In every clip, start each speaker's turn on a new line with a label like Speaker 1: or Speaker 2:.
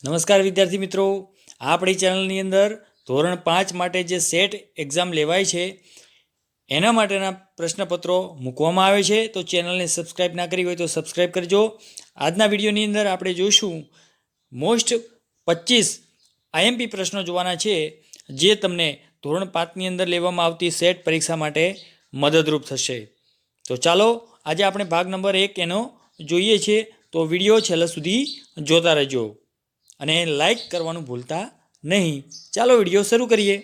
Speaker 1: નમસ્કાર વિદ્યાર્થી મિત્રો, આપણી ચેનલની અંદર ધોરણ 5 માટે જે સેટ એક્ઝામ લેવાય છે એના માટેના પ્રશ્નપત્રો મૂકવામાં આવે છે. તો ચેનલને સબસ્ક્રાઈબ ના કરી હોય તો સબસ્ક્રાઈબ કરજો. આજના વિડીયોની અંદર આપણે જોઈશું મોસ્ટ 25 આઈએમપી પ્રશ્નો જોવાના છે, જે તમને ધોરણ 5ની અંદર લેવામાં આવતી સેટ પરીક્ષા માટે મદદરૂપ થશે. તો ચાલો આજે આપણે ભાગ નંબર 1 એનો જોઈએ છીએ. તો વિડીયો છેલ્લા સુધી જોતા રહેજો અને લાઈક કરવાનું ભૂલતા નહીં. ચાલો વિડીયો શરૂ કરીએ.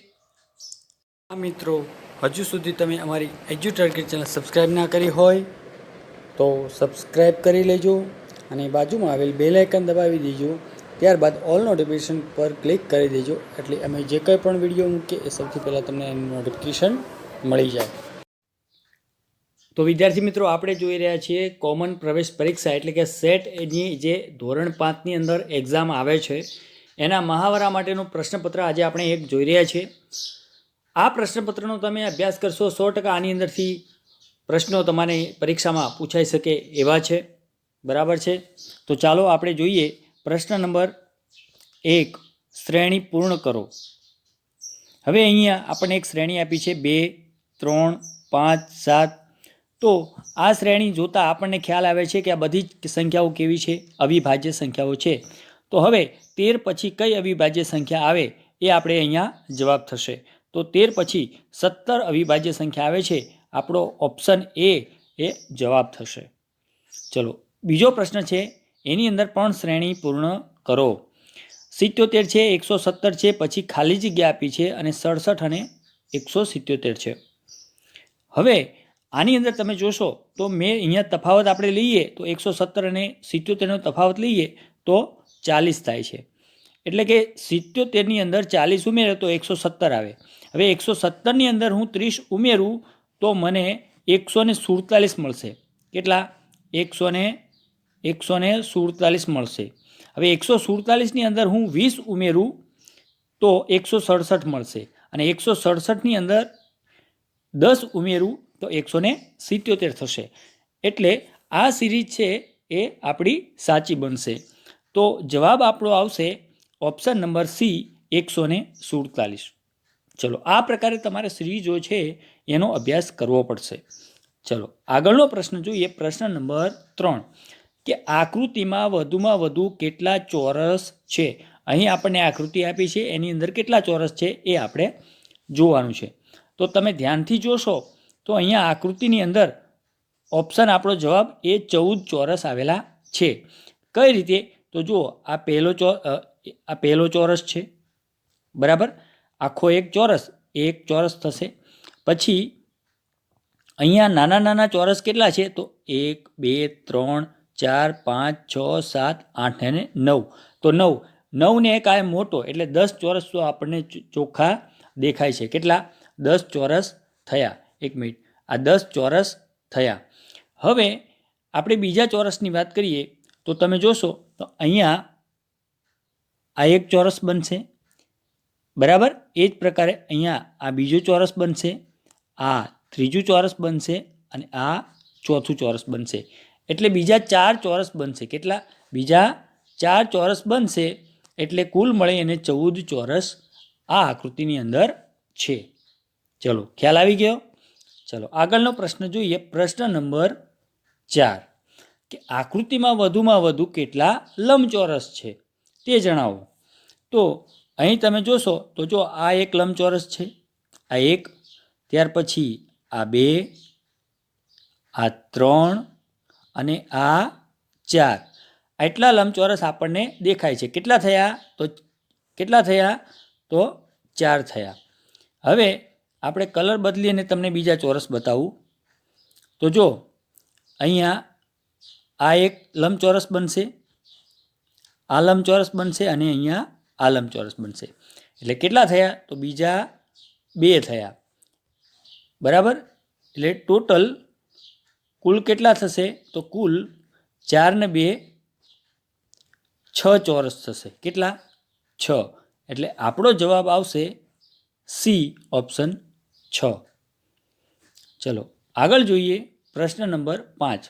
Speaker 1: આ મિત્રો, હજુ સુધી તમે અમારી એજ્યુટાર્ગેટ ચેનલ સબસ્ક્રાઈબ ના કરી હોય તો સબસ્ક્રાઈબ કરી લેજો અને બાજુમાં આવેલ બેલ આઇકન દબાવી દેજો. ત્યારબાદ ઓલ નોટિફિકેશન પર ક્લિક કરી દેજો, એટલે અમે જે કંઈ પણ વિડીયો મૂકીએ એ સૌથી પહેલાં તમને એનું નોટિફિકેશન મળી જાય. તો વિદ્યાર્થી મિત્રો, આપણે જોઈ રહ્યા છીએ કોમન પ્રવેશ પરીક્ષા એટલે કે સેટ એની જે ધોરણ 5ની અંદર એક્ઝામ આવે છે એના મહાવરા માટેનું પ્રશ્નપત્ર આજે આપણે એક જોઈ રહ્યા છીએ. આ પ્રશ્નપત્રનો તમે અભ્યાસ કરશો 100% આની અંદરથી પ્રશ્નો તમારી પરીક્ષામાં પૂછાઈ શકે એવા છે. બરાબર છે? તો ચાલો આપણે જોઈએ પ્રશ્ન નંબર 1, શ્રેણી પૂર્ણ કરો. હવે અહીંયા આપણને એક શ્રેણી આપી છે 2, 3, 5, 7. તો આ શ્રેણી જોતાં આપણને ખ્યાલ આવે છે કે આ બધી જ સંખ્યાઓ કેવી છે? અવિભાજ્ય સંખ્યાઓ છે. તો હવે 13 પછી કઈ અવિભાજ્ય સંખ્યા આવે એ આપણે અહીંયા જવાબ થશે. તો 13 પછી 17 અવિભાજ્ય સંખ્યા આવે છે. આપણો ઓપ્શન એ જવાબ થશે. ચલો, બીજો પ્રશ્ન છે, એની અંદર પણ શ્રેણી પૂર્ણ કરો. 77 છે, 117 છે, પછી ખાલી જગ્યા આપી છે અને 67 અને 177 છે. હવે આની અંદર તમે જોશો તો મેં અહીંયા તફાવત આપણે લઈએ તો 117 અને 77નો તફાવત લઈએ તો 40 થાય છે. એટલે કે 77ની અંદર 40 ઉમેરે તો 117 આવે. હવે 117ની અંદર હું 30 ઉમેરું તો મને 147 મળશે. કેટલા? 147 મળશે. હવે 147ની અંદર હું 20 ઉમેરું તો 167 મળશે અને 167ની અંદર 10 ઉમેરું તો 177 થશે. એટલે આ સિરીઝ છે એ આપણી સાચી બનશે. તો જવાબ આપણો આવશે ઓપ્શન નંબર સી, 147. ચલો, આ પ્રકારે તમારે સિરીઝો છે એનો અભ્યાસ કરવો પડશે. ચલો આગળનો પ્રશ્ન જોઈએ. પ્રશ્ન નંબર 3, કે આકૃતિમાં વધુમાં વધુ કેટલા ચોરસ છે? અહીં આપણને આકૃતિ આપી છે, એની અંદર કેટલા ચોરસ છે એ આપણે જોવાનું છે. તો તમે ધ્યાનથી જોશો તો અહીંયા આકૃતિની અંદર ઓપ્શન આપણો જવાબ એ 14 ચોરસ આવેલા છે. કઈ રીતે? તો જુઓ, આ પહેલો ચોરસ છે. બરાબર? આખો એક ચોરસ થશે. પછી અહીંયા નાના નાના ચોરસ કેટલા છે? તો 1, 2, 3, 4, 5, 6, 7, 8 અને 9. તો 9 ને એક આ મોટો એટલે 10 ચોરસ તો આપણને ચોખ્ખા દેખાય છે. કેટલા? 10 ચોરસ થયા. 1 મિનિટ, આ 10 ચોરસ થયા. હવે આપણે બીજા ચોરસની વાત કરીએ તો તમે જોશો તો અહીંયા આ એક ચોરસ બનશે. બરાબર? એ જ પ્રકારે અહીંયા આ બીજું ચોરસ બનશે, આ ત્રીજું ચોરસ બનશે અને આ ચોથું ચોરસ બનશે. એટલે બીજા 4 ચોરસ બનશે. કેટલા? બીજા 4 ચોરસ બનશે. એટલે કુલ મળી અને 14 ચોરસ આ આકૃતિની અંદર છે. ચલો, ખ્યાલ આવી ગયો? ચલો આગળનો પ્રશ્ન જોઈએ. પ્રશ્ન નંબર 4, કે આકૃતિમાં વધુમાં વધુ કેટલા લંબચોરસ છે તે જણાવો. તો અહીં તમે જોશો તો જો આ એક લંબચોરસ છે, આ એક, ત્યાર પછી આ 2, આ 3 અને આ 4. આટલા લંબચોરસ આપણને દેખાય છે. કેટલા થયા? તો 4 થયા. હવે આપણે કલર બદલીને તમને બીજા ચોરસ બતાવું. તો જો અહીંયા આ એક લંબચોરસ બનશે, આ લંબચોરસ બનશે અને અહીંયા આ લંબચોરસ બનશે. એટલે કેટલા થયા? તો બીજા 2 થયા. બરાબર? એટલે ટોટલ કુલ કેટલા થશે? તો કુલ 4 ને 2 6 ચોરસ થશે. કેટલા? 6. એટલે આપણો જવાબ આવશે સી, ઓપ્શન 6. ચલો આગળ જોઈએ. પ્રશ્ન નંબર 5,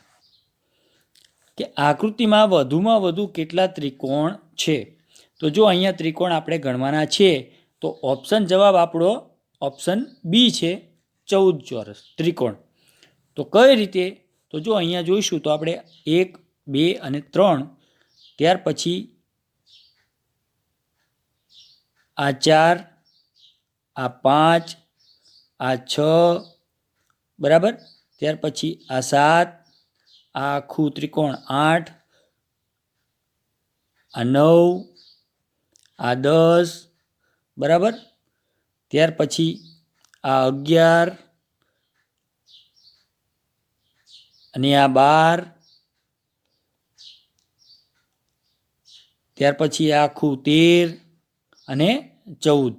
Speaker 1: કે આકૃતિમાં વધુમાં વધુ કેટલા ત્રિકોણ છે? તો જો અહીંયા ત્રિકોણ આપણે ગણવાના છે તો ઓપ્શન જવાબ આપણો ઓપ્શન બી છે, 14 ચોરસ ત્રિકોણ. તો કઈ રીતે? તો જો અહીંયા જોઈશું તો આપણે 1, 2 અને 3, ત્યાર પછી આ 4, આ 5, આ 6, બરાબર. ત્યાર પછી આ 7, આ આખું ત્રિકોણ 8, આ 9, આ 10, બરાબર. ત્યાર પછી આ 11 અને આ 12, ત્યાર પછી આ આખું 13 અને 14,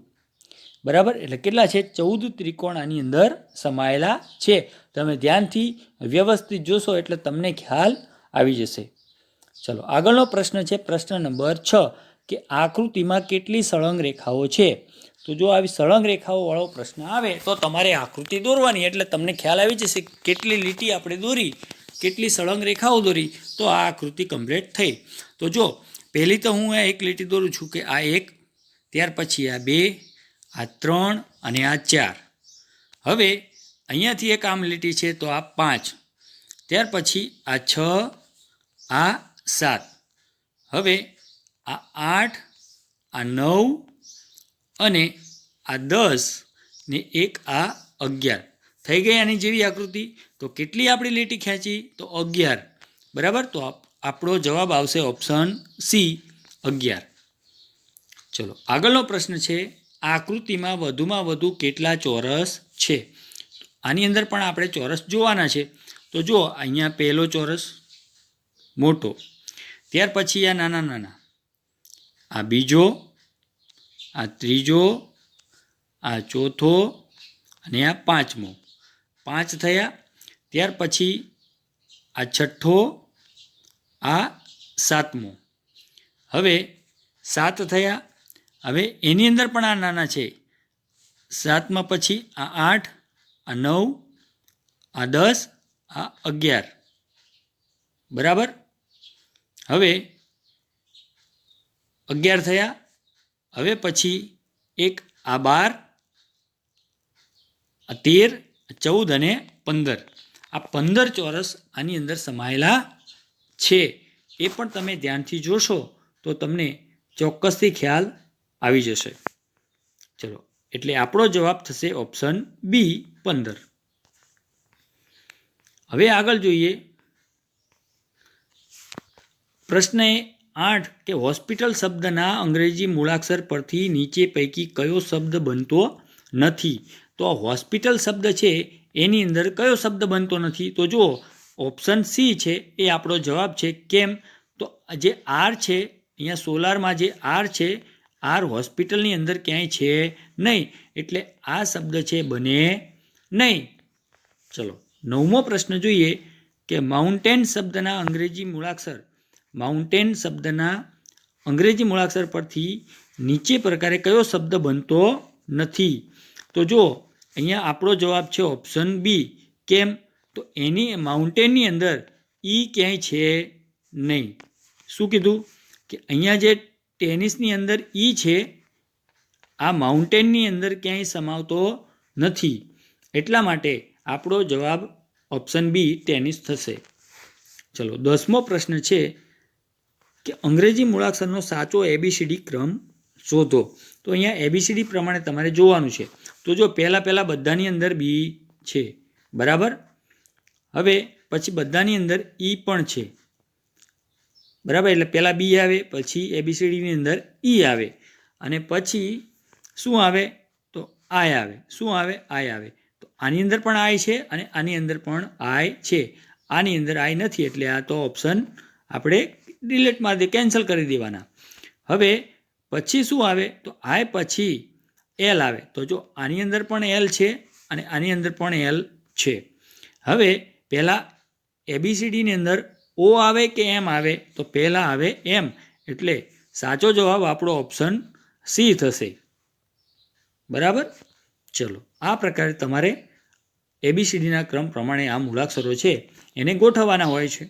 Speaker 1: બરાબર. એટલે કેટલા છે? 14 ત્રિકોણ આની અંદર સમાયેલા છે. તમે ધ્યાનથી વ્યવસ્થિત જોશો એટલે તમને ખ્યાલ આવી જશે. ચલો આગળનો પ્રશ્ન છે, પ્રશ્ન નંબર 6 કે આકૃતિમાં કેટલી સળંગ રેખાઓ છે? તો જો આવી સળંગ રેખાઓ વાળો પ્રશ્ન આવે તો તમારે આકૃતિ દોરવાની, એટલે તમને ખ્યાલ આવી જશે કેટલી લીટી આપણે દોરી, કેટલી સળંગ રેખાઓ દોરી, તો આ આકૃતિ કમ્પ્લીટ થઈ. તો જો પહેલી તો હું આ એક લીટી દોરું છું કે આ 1, ત્યાર પછી આ 2, આ 3 અને આ 4. હવે અહીંયાથી એક આમ લીટી છે તો આ 5, ત્યાર પછી આ 6, આ 7, હવે આ 8, આ 9 અને આ 10 ને એક આ 11 થઈ ગઈ આની જેવી આકૃતિ. તો કેટલી આપણી લીટી ખેંચી? તો 11, બરાબર. તો આપણો જવાબ આવશે ઓપ્શન સી, 11. ચલો આગળનો પ્રશ્ન છે, આકૃતિમાં વધુમાં વધુ કેટલા ચોરસ છે? આની અંદર પણ આપણે ચોરસ જોવાના છે. તો જો અહીંયા પહેલો ચોરસ મોટો, ત્યાર પછી આ નાના નાના, આ બીજો, આ ત્રીજો, આ ચોથો અને આ 5મો, 5 થયા. ત્યાર પછી આ 6થો, આ 7મો, હવે 7 થયા. હવે એની અંદર પણ આ નાના છે, 7માં પછી આ 8, આ 9, આ 10, આ 11, બરાબર. હવે 11 થયા. હવે પછી એક આ 12, આ 13, 14 અને 15, આ 15 ચોરસ આની અંદર સમાયેલા છે. એ પણ તમે ધ્યાનથી જોશો તો તમને ચોક્કસથી ખ્યાલ આવી જશે. ચલો એટલે આપણો જવાબ થશે ઓપ્શન બી, 15. હવે આગળ જોઈએ પ્રશ્ન 8 કે હોસ્પિટલ શબ્દના અંગ્રેજી મૂળાક્ષર પરથી નીચે પૈકી કયો શબ્દ બનતો નથી? તો હોસ્પિટલ શબ્દ છે એની અંદર કયો શબ્દ બનતો નથી? તો જુઓ ઓપ્શન સી છે એ આપણો જવાબ છે. કેમ? તો જે આર છે અહીંયા સોલારમાં જે આર છે, આર હોસ્પિટલની અંદર ક્યાંય છે નહીં, એટલે આ શબ્દ છે બને નહીં. ચલો 9મો પ્રશ્ન જોઈએ કે માઉન્ટેન શબ્દના અંગ્રેજી મૂળાક્ષર, માઉન્ટેન શબ્દના અંગ્રેજી મૂળાક્ષર પરથી નીચે પ્રકારે કયો શબ્દ બનતો નથી? તો જો અહીંયા આપણો જવાબ છે ઓપ્શન બી. કેમ? તો એની માઉન્ટેનની અંદર ઈ ક્યાંય છે નહીં. શું કીધું? કે અહીંયા જે ટેનિસની અંદર ઈ છે, આ માઉન્ટેનની અંદર ક્યાંય સમાવતો નથી, એટલા માટે આપણો જવાબ ઓપ્શન બી ટેનિસ થશે. ચલો 10મો પ્રશ્ન છે કે અંગ્રેજી મૂળાક્ષરનો સાચો એબીસીડી ક્રમ શોધો. તો અહીંયા એબીસીડી પ્રમાણે તમારે જોવાનું છે. તો જો પહેલાં બધાની અંદર બી છે, બરાબર. હવે પછી બધાની અંદર ઈ પણ છે, બરાબર. એટલે પહેલાં બી આવે, પછી એબીસીડીની અંદર ઈ આવે, અને પછી શું આવે? તો આય આવે. શું આવે? આય આવે. તો આની અંદર પણ આય છે અને આની અંદર પણ આય છે. આની અંદર આય નથી, એટલે આ તો ઓપ્શન આપણે ડિલીટ મારી દે, કેન્સલ કરી દેવાના. હવે પછી શું આવે? તો આય પછી એલ આવે. તો જો આની અંદર પણ એલ છે અને આની અંદર પણ એલ છે. હવે પહેલાં એબીસીડીની અંદર ઓ આવે કે એમ આવે? તો પહેલાં આવે એમ, એટલે સાચો જવાબ આપણો ઓપ્શન સી થશે, બરાબર. ચલો આ પ્રકારે તમારે એબીસીડીના ક્રમ પ્રમાણે આ મૂળાક્ષરો છે એને ગોઠવવાના હોય છે.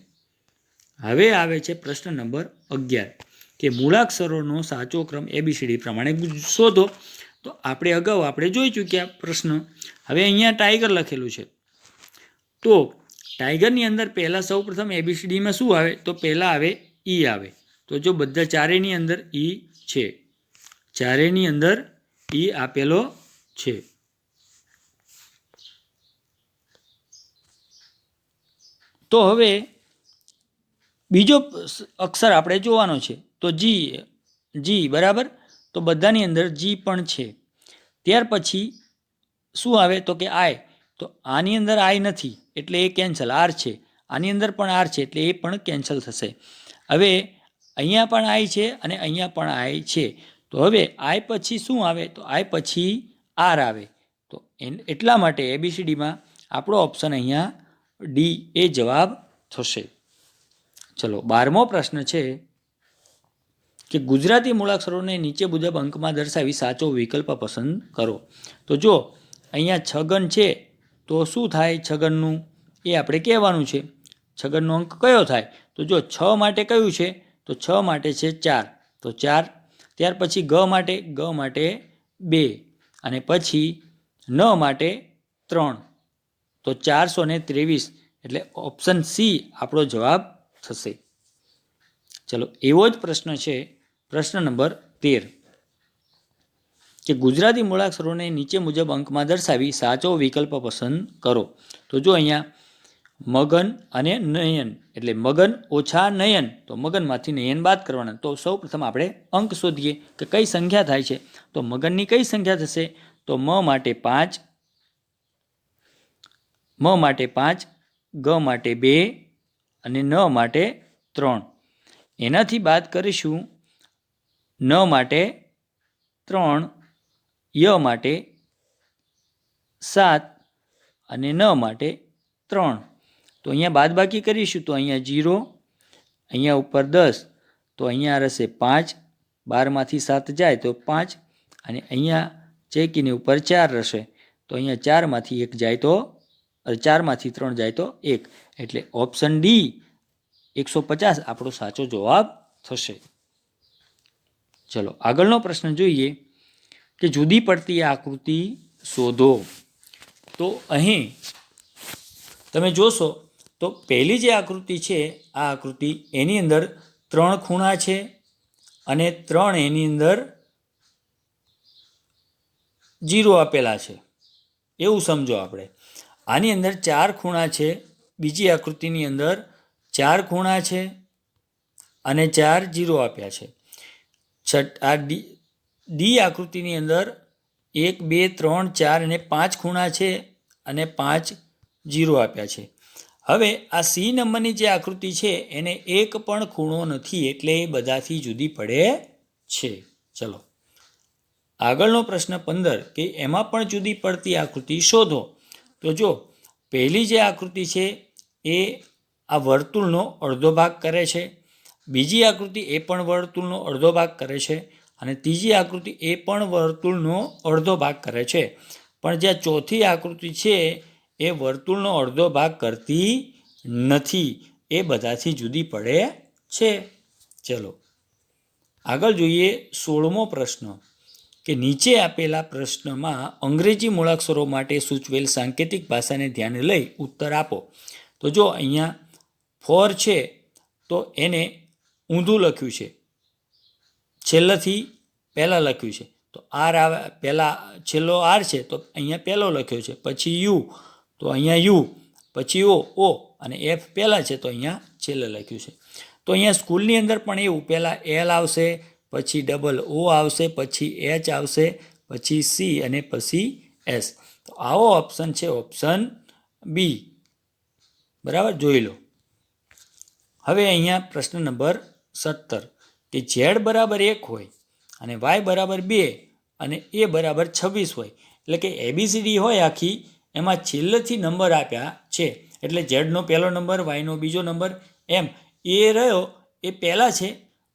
Speaker 1: હવે આવે છે પ્રશ્ન નંબર 11 કે મૂળાક્ષરોનો સાચો ક્રમ ABCD પ્રમાણે શોધો. તો આપણે જોઈ ચૂક્યા પ્રશ્ન. હવે અહીંયા ટાઈગર લખેલું છે, તો ટાઈગરની અંદર પહેલાં સૌપ્રથમ ABCDમાં શું આવે? તો પહેલાં આવે ઈ આવે. તો જો બધા ચારેયની અંદર ઈ છે, ચારેયની અંદર ઈ આપેલો છે. તો હવે બીજો અક્ષર આપણે જોવાનો છે, તો જી બરાબર. તો બધાની અંદર જી પણ છે. ત્યાર પછી શું આવે? તો કે આઈ. તો આની અંદર આઈ નથી એટલે એ કેન્સલ. આર છે, આની અંદર પણ આર છે એટલે એ પણ કેન્સલ થશે. હવે અહીંયા પણ આઈ છે અને અહીંયા પણ આઈ છે. તો હવે આઈ પછી શું આવે? તો આઈ પછી આર આવે. તો એટલા માટે ABCDમાં આપણો ઓપ્શન અહીંયા ડી એ જવાબ થશે. ચલો 12મો પ્રશ્ન છે કે ગુજરાતી મૂળાક્ષરોને નીચે મુજબ અંકમાં દર્શાવી સાચો વિકલ્પ પસંદ કરો. તો જો અહીંયા છગન છે તો શું થાય? છગનનું એ આપણે કહેવાનું છે. છગનનો અંક કયો થાય? તો જો 6 માટે કયું છે? તો 6 માટે છે 4. તો 4. ત્યાર પછી ગ માટે 2 અને પછી ન માટે 3. તો 423 એટલે ઓપ્શન સી આપણો જવાબ થશે. ચલો એવો જ પ્રશ્ન છે પ્રશ્ન નંબર 13 કે ગુજરાતી મૂળાક્ષરોને નીચે મુજબ અંકમાં દર્શાવી સાચો વિકલ્પ પસંદ કરો. તો જો અહીંયા મગન અને નયન એટલે મગન ઓછા નયન, તો મગનમાંથી નયન બાદ કરવાના. તો સૌ પ્રથમ આપણે અંક શોધીએ કે કઈ સંખ્યા થાય છે. તો મગનની કઈ સંખ્યા થશે? તો મ માટે 5, મ માટે 5, ગ માટે 2 અને ન માટે 3. એનાથી બાદ કરીશું ન માટે 3, ય માટે 7 અને ન માટે 3. તો અહીંયા બાદબાકી કરીશું તો અહીંયા 0, અહીંયા ઉપર 10, તો અહીંયા રહેશે 5, 12માંથી 7 જાય તો 5 અને અહીંયા ચેકીને ઉપર 4 રહેશે. તો અહીંયા 4માંથી 1 જાય તો 4માંથી 3 જાય તો 1. એટલે ઓપ્શન ડી 150 આપણો સાચો જવાબ થશે. ચલો આગળનો પ્રશ્ન જોઈએ કે જુદી પડતી આકૃતિ શોધો. તો અહીં તમે જોશો તો પહેલી જે આકૃતિ છે આ આકૃતિ એની અંદર 3 ખૂણા છે અને 3 એની અંદર 0 આપેલા છે એવું સમજો. આપણે આની અંદર 4 ખૂણા છે, બીજી આકૃતિની અંદર 4 ખૂણા છે અને 4 0 આપ્યા છે. આ ડી આકૃતિની અંદર 1 2 3 4 અને 5 ખૂણા છે અને 5 0 આપ્યા છે. હવે આ સી નંબરની જે આકૃતિ છે એને એક પણ ખૂણો નથી એટલે એ બધાથી જુદી પડે છે. ચલો આગળનો પ્રશ્ન 15 કે એમાં પણ જુદી પડતી આકૃતિ શોધો. તો જો પહેલી જે આકૃતિ છે એ આ વર્તુળનો અડધો ભાગ કરે છે, બીજી આકૃતિ એ પણ વર્તુળનો અડધો ભાગ કરે છે અને ત્રીજી આકૃતિ એ પણ વર્તુળનો અડધો ભાગ કરે છે. પણ જે ચોથી આકૃતિ છે એ વર્તુળનો અડધો ભાગ કરતી નથી, એ બધાથી જુદી પડે છે. ચલો આગળ જોઈએ 16મો પ્રશ્ન કે નીચે આપેલા પ્રશ્નમાં અંગ્રેજી મૂળાક્ષરો માટે સૂચવેલ સાંકેતિક ભાષાને ધ્યાને લઈ ઉત્તર આપો. તો જો અહીંયા 4 છે તો એને ઊંધું લખ્યું છે, છેલ્લેથી પહેલાં લખ્યું છે. તો આર આવે પહેલાં, છેલ્લો આર છે તો અહીંયા પહેલો લખ્યો છે, પછી યુ તો અહીંયા યુ, પછી ઓ અને એફ પહેલાં છે તો અહીંયા છેલ્લે લખ્યું છે. તો અહીંયા સ્કૂલની અંદર પણ એવું પહેલાં એલ આવશે, પછી ડબલ ઓ આવશે, પછી એચ આવશે, પછી સી અને પછી એસ. તો આવો ઓપ્શન છે ઓપ્શન બી. બરાબર, જોઈ લો. હવે અહીંયા પ્રશ્ન નંબર 17 કે ઝેડ બરાબર 1 હોય અને વાય બરાબર 2 અને એ બરાબર 26 હોય, એટલે કે એબીસીડી હોય આખી, એમાં છેલ્લેથી નંબર આપ્યા છે. એટલે ઝેડનો પહેલો નંબર, વાયનો બીજો નંબર, એમ એ રહ્યો એ પહેલાં છે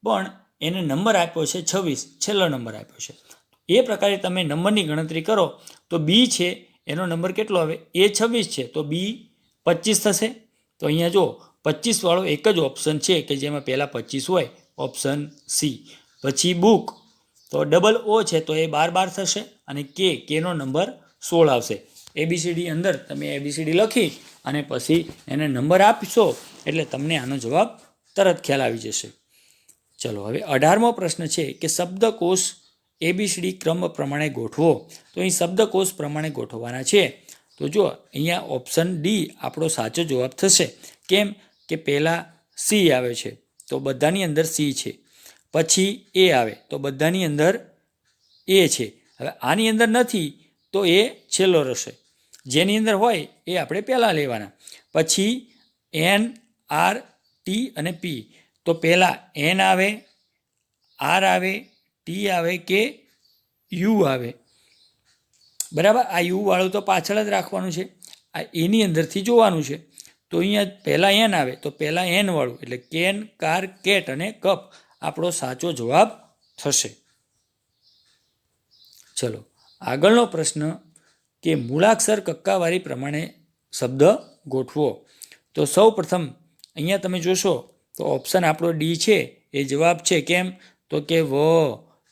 Speaker 1: પણ એને નંબર આપ્યો છે 26, છેલ્લો નંબર આપ્યો છે. એ પ્રકારે તમે નંબરની ગણતરી કરો તો બી છે એનો નંબર કેટલો આવે? એ 26 છે તો બી 25 થશે. તો અહીંયા જો 25 વાળો એક જ ઓપ્શન છે કે જેમાં પહેલાં 25 હોય ઓપ્શન સી. પછી બુક તો ડબલ ઓ છે તો એ 12 થશે અને કેનો નંબર 16 આવશે. એબીસીડી અંદર તમે એબીસીડી લખી અને પછી એને નંબર આપશો એટલે તમને આનો જવાબ તરત ખ્યાલ આવી જશે. ચલો હવે 18મો પ્રશ્ન છે કે શબ્દકોશ એબીસીડી ક્રમ પ્રમાણે ગોઠવો. તો અહીં શબ્દકોશ પ્રમાણે ગોઠવવાના છે. તો જો અહીંયા ઓપ્શન ડી આપણો સાચો જવાબ થશે. કેમ કે પહેલાં સી આવે છે તો બધાની અંદર સી છે, પછી એ આવે તો બધાની અંદર એ છે. હવે આની અંદર નથી તો એ છેલ્લો રહેશે. જેની અંદર હોય એ આપણે પહેલાં લેવાના. પછી એન, આર, ટી અને પી. તો પહેલાં એન આવે, આર આવે, ટી આવે કે યુ આવે. બરાબર, આ યુ વાળું તો પાછળ જ રાખવાનું છે, આ એની અંદરથી જોવાનું છે. તો અહીંયા પહેલાં એન આવે તો પહેલાં એન વાળું એટલે કેન, કાર, કેટ અને કપ આપણો સાચો જવાબ થશે. ચલો આગળનો પ્રશ્ન કે મૂળાક્ષર કક્કાવારી પ્રમાણે શબ્દ ગોઠવો. તો સૌ પ્રથમ અહીંયા તમે જોશો તો ઓપ્શન આપણો ડી છે એ જવાબ છે. કેમ તો કે વ,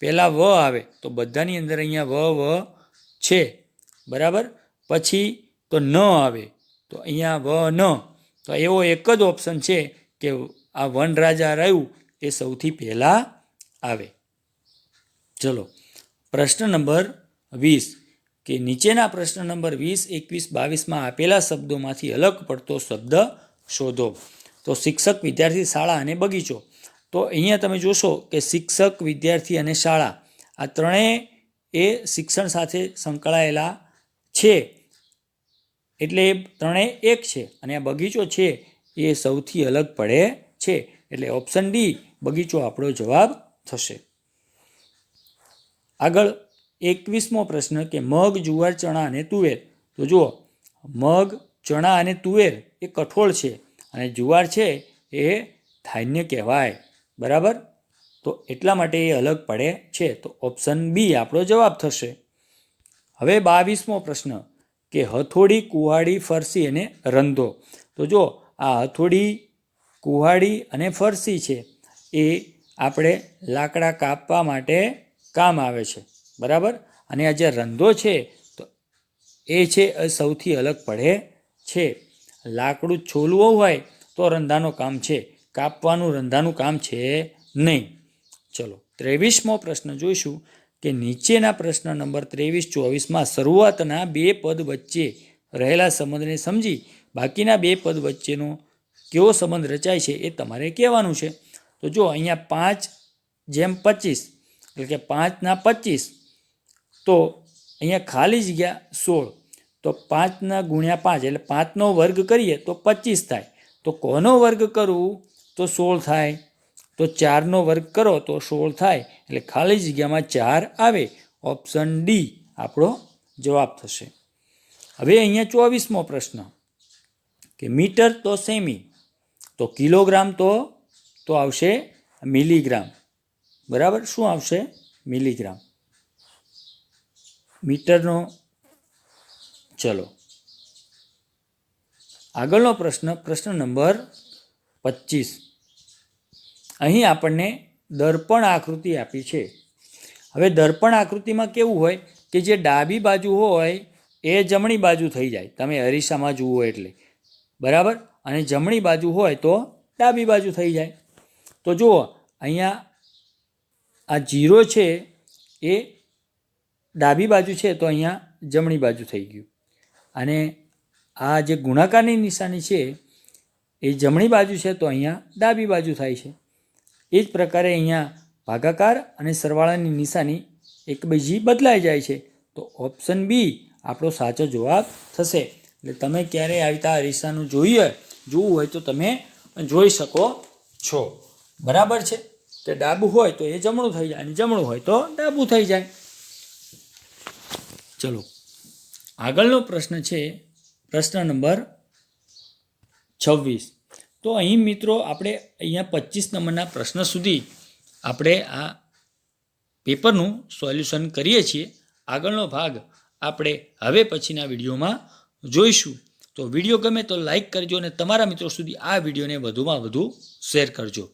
Speaker 1: પહેલાં વ આવે તો બધાની અંદર અહીંયા વ છે. બરાબર, પછી તો ન આવે તો અહીંયા વ ન. તો એવો એક જ ઓપ્શન છે કે આ વનરાજા રહ્યું એ સૌથી પહેલાં આવે. ચલો પ્રશ્ન નંબર 20 કે નીચેના પ્રશ્ન નંબર 20, 21, 22માં આપેલા શબ્દોમાંથી અલગ પડતો શબ્દ શોધો. તો શિક્ષક, વિદ્યાર્થી, શાળા અને બગીચો. તો અહીંયા તમે જોશો કે શિક્ષક, વિદ્યાર્થી અને શાળા આ ત્રણેય એ શિક્ષણ સાથે સંકળાયેલા છે એટલે એ ત્રણેય એક છે. અને આ બગીચો છે એ સૌથી અલગ પડે છે એટલે ઓપ્શન ડી બગીચો આપણો જવાબ થશે. આગળ 21મો પ્રશ્ન કે મગ, જુવાર, ચણા અને તુવેર. તો જુઓ મગ, ચણા અને તુવેર એ કઠોળ છે અને જુવાર છે એ ધાન્ય કહેવાય. બરાબર, તો એટલા માટે એ અલગ પડે છે. તો ઓપ્શન બી આપણો જવાબ થશે. હવે 22મો પ્રશ્ન કે હથોડી, કુહાડી, ફરસી અને રંધો. તો જો આ હથોડી, કુહાડી અને ફરસી છે એ આપણે લાકડા કાપવા માટે કામ આવે છે. બરાબર, અને આ જે રંધો છે તો એ છે સૌથી અલગ પડે છે. લાકડું છોલવું હોય તો રંધાનું કામ છે, કાપવાનું રંધાનું કામ છે નહીં. ચલો 23મો પ્રશ્ન જોઈશું કે નીચેના પ્રશ્ન નંબર 23, 24માં શરૂઆતના બે પદ વચ્ચે રહેલા સંબંધને સમજી બાકીના બે પદ વચ્ચેનો કેવો સંબંધ રચાય છે એ તમારે કહેવાનું છે. તો જો અહીંયા 5:25 એટલે કે 5 ના 25. તો અહીંયા ખાલી જગ્યા 16. તો 5 ગુણ્યા 5 એટલે 5નો વર્ગ કરીએ તો 25 થાય. તો કોનો વર્ગ કરવું તો 16 થાય. તો 4નો વર્ગ કરો તો 16 થાય એટલે ખાલી જગ્યામાં 4 આવે. ઓપ્શન ડી આપણો જવાબ થશે. હવે અહીંયા 24મો પ્રશ્ન કે મીટર તો સેમી, તો કિલોગ્રામ તો આવશે મિલીગ્રામ. બરાબર, શું આવશે? મિલીગ્રામ. મીટરનો. ચલો આગળનો પ્રશ્ન નંબર 25. અહીં આપણને દર્પણ આકૃતિ આપી છે. હવે દર્પણ આકૃતિમાં કેવું હોય કે જે ડાબી બાજુ હોય એ જમણી બાજુ થઈ જાય તમે અરીસામાં જુઓ એટલે. બરાબર, અને જમણી બાજુ હોય તો ડાબી બાજુ થઈ જાય. તો જુઓ અહીંયા આ 0 છે એ ડાબી બાજુ છે તો અહીંયા જમણી બાજુ થઈ ગયું. અને આ જે ગુણાકારની નિશાની છે એ જમણી બાજુ છે તો અહીંયા ડાબી બાજુ થાય છે. એ જ પ્રકારે અહીંયા ભાગાકાર અને સરવાળાની નિશાની એકબીજી બદલાઈ જાય છે. તો ઓપ્શન બી આપણો સાચો જવાબ થશે. એટલે તમે ક્યારેય આવી રીતે અરીસાનું જોવું હોય તો તમે જોઈ શકો છો. બરાબર છે, કે ડાબું હોય તો એ જમણું થઈ જાય અને જમણું હોય તો ડાબું થઈ જાય. ચલો આગળનો પ્રશ્ન છે પ્રશ્ન નંબર 26. તો અહીં મિત્રો આપણે અહીંયા 25 નંબરના પ્રશ્ન સુધી આપણે આ પેપરનું સોલ્યુશન કરીએ છીએ. આગળનો ભાગ આપણે હવે પછીના વિડીયોમાં જોઈશું. તો વિડીયો ગમે તો લાઈક કરજો અને તમારા મિત્રો સુધી આ વિડીયોને વધુમાં વધુ શેર કરજો.